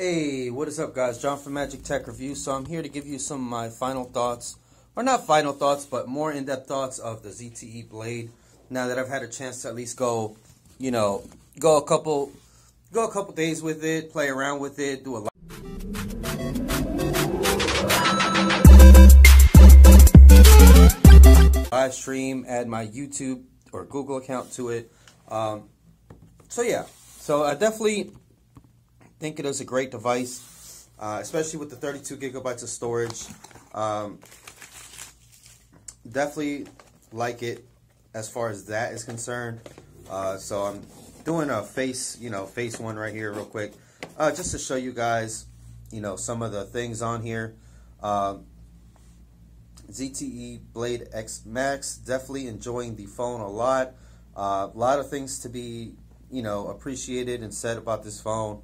Hey, what is up, guys? John from Magic Tech Review. So I'm here to give you some of my final thoughts, or not final thoughts, but more in-depth thoughts of the ZTE Blade. Now that I've had a chance to at least go a couple days with it, play around with it, do a live stream, add my YouTube or Google account to it. So I definitely think it is a great device, especially with the 32 gigabytes of storage. Definitely like it as far as that is concerned. So I'm doing a face one right here real quick, just to show you guys, some of the things on here. ZTE Blade X Max, definitely enjoying the phone a lot. A lot of things to be, appreciated and said about this phone.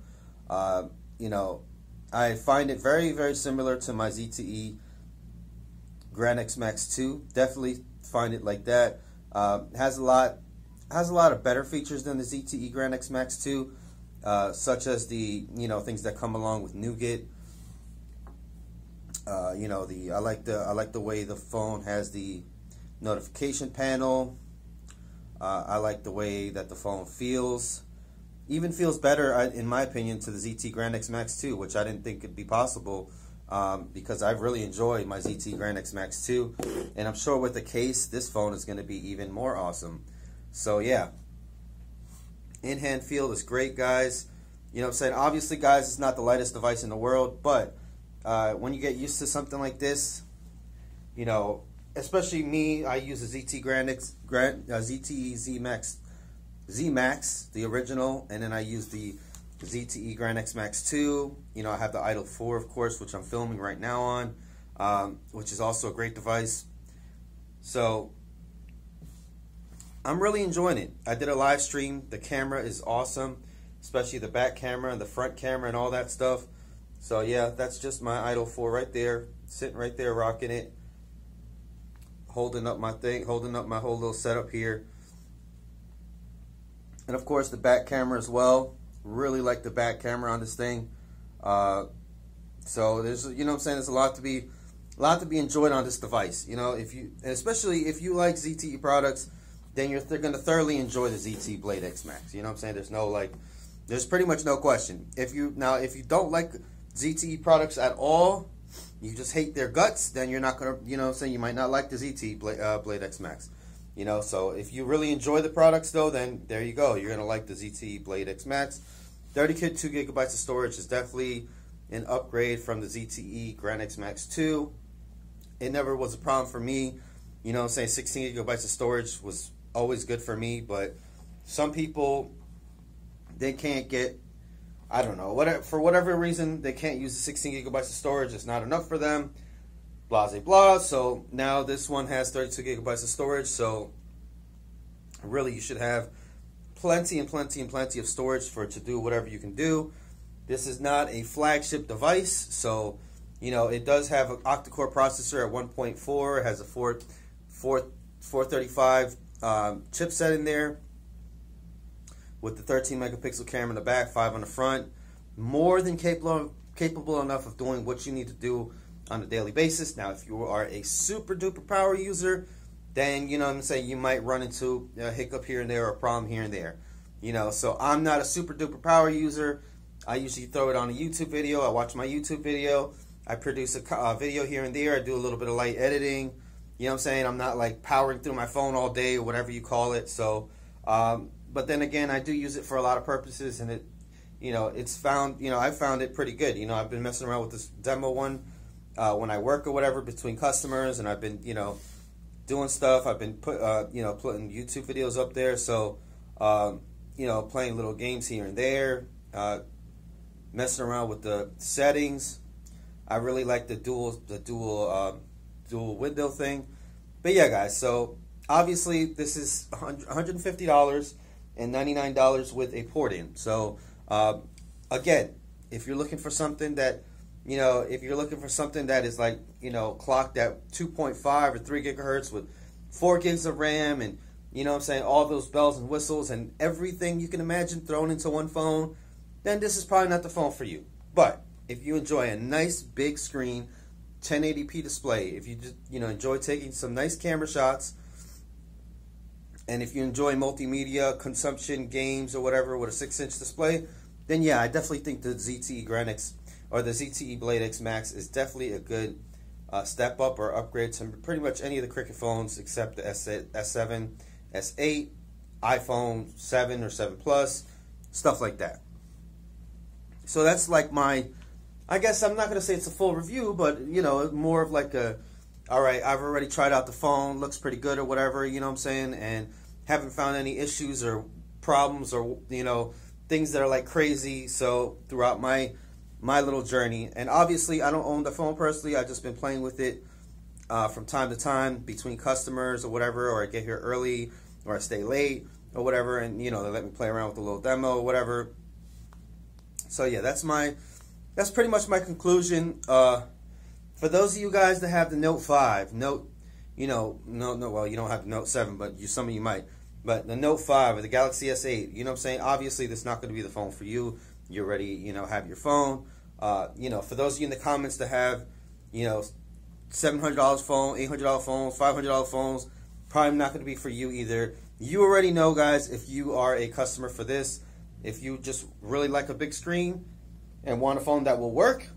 I find it very, very similar to my ZTE Grand X Max 2. Definitely find it like that. Has a lot of better features than the ZTE Grand X Max 2, such as the things that come along with Nougat. I like the way the phone has the notification panel. I like the way that the phone feels. Even feels better, in my opinion, to the ZTE Grand X Max 2, which I didn't think could be possible, because I really enjoy my ZTE Grand X Max 2, and I'm sure with the case, this phone is going to be even more awesome. So yeah, in-hand feel is great, guys. You know what I'm saying? Obviously, guys, it's not the lightest device in the world, but when you get used to something like this, especially me, I use the ZTE Z Max, the original, and then I use the ZTE Grand X Max 2. I have the Idol 4, of course, which I'm filming right now on, which is also a great device. So I'm really enjoying it. I did a live stream. The camera is awesome, especially the back camera and the front camera and all that stuff. So yeah, that's just my Idol 4 right there, sitting right there, rocking it, holding up my whole little setup here. And of course the back camera as well. Really like the back camera on this thing. So there's, there's a lot to be enjoyed on this device. Especially if you like ZTE products, then they're going to thoroughly enjoy the ZTE Blade X Max. There's pretty much no question. If you don't like ZTE products at all, you just hate their guts, then you're not going to, you might not like the ZTE Blade X Max. So if you really enjoy the products, though, then there you go. You're going to like the ZTE Blade X Max. 32 gigabytes of storage is definitely an upgrade from the ZTE Grand X Max 2. It never was a problem for me. 16 gigabytes of storage was always good for me, but some people, they can't get, I don't know, for whatever reason, they can't use the 16 gigabytes of storage. It's not enough for them. Blah, blah, blah. So now this one has 32 gigabytes of storage. So really, you should have plenty and plenty and plenty of storage for it to do whatever you can do. This is not a flagship device. So, it does have an octa-core processor at 1.4. It has a 435 chipset in there with the 13 megapixel camera in the back, 5 on the front. More than capable enough of doing what you need to do on a daily basis. Now, if you are a super duper power user, then you might run into a hiccup here and there or a problem here and there. So I'm not a super duper power user. I usually throw it on a YouTube video. I watch my YouTube video. I produce a video here and there. I do a little bit of light editing. I'm not like powering through my phone all day or whatever you call it. So, but then again, I do use it for a lot of purposes, and I found it pretty good. I've been messing around with this demo one when I work or whatever between customers, and I've been doing stuff. I've been putting YouTube videos up there, so playing little games here and there, messing around with the settings. I really like the dual window thing. But yeah, guys, so obviously this is $150 and $99 with a port in. So again, if you're looking for something that is like, clocked at 2.5 or 3 gigahertz with 4 gigs of RAM and, all those bells and whistles and everything you can imagine thrown into one phone, then this is probably not the phone for you. But if you enjoy a nice big screen, 1080p display, if you just, enjoy taking some nice camera shots, and if you enjoy multimedia consumption, games or whatever with a 6-inch display, then yeah, I definitely think the ZTE Grand X or the ZTE Blade X Max is definitely a good step up or upgrade to pretty much any of the Cricket phones except the S7, S8, iPhone 7 or 7 Plus, stuff like that. So that's like my, I guess I'm not going to say it's a full review, but, more of like a, all right, I've already tried out the phone, looks pretty good or whatever, you know what I'm saying, and haven't found any issues or problems or, things that are like crazy. So throughout my little journey, and obviously I don't own the phone personally, I've just been playing with it from time to time between customers or whatever, or I get here early or I stay late or whatever, and they let me play around with a little demo or whatever. So yeah, that's pretty much my conclusion. For those of you guys that have the Note 5, well, you don't have the Note 7, but some of you might. But the Note 5 or the Galaxy S8, you know what I'm saying? Obviously, that's not going to be the phone for you. You already, have your phone. For those of you in the comments that have, $700 phone, $800 phones, $500 phones, probably not going to be for you either. You already know, guys, if you are a customer for this, if you just really like a big screen and want a phone that will work,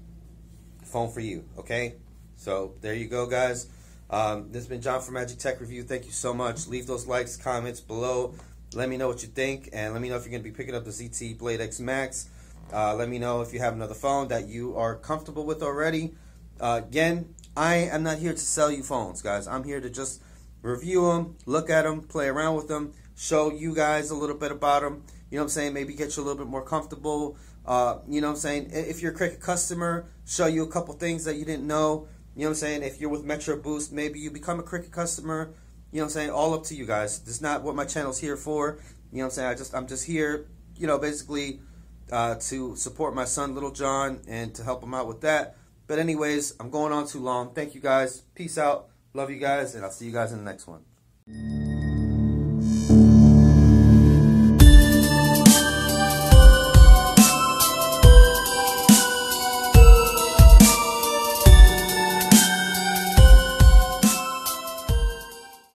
phone for you, okay? So there you go, guys. This has been John from Magic Tech Review. Thank you so much. Leave those likes, comments below. Let me know what you think, and let me know if you're going to be picking up the ZTE Blade X Max. Let me know if you have another phone that you are comfortable with already. Again, I am not here to sell you phones, guys. I'm here to just review them, look at them, play around with them, show you guys a little bit about them. You know what I'm saying? Maybe get you a little bit more comfortable. You know what I'm saying? If you're a Cricket customer, show you a couple things that you didn't know. You know what I'm saying? If you're with Metro Boost, maybe you become a Cricket customer. You know what I'm saying? All up to you guys. This is not what my channel's here for. You know what I'm saying? I'm just here, basically to support my son, Little John, and to help him out with that. But anyways, I'm going on too long. Thank you guys. Peace out. Love you guys, and I'll see you guys in the next one.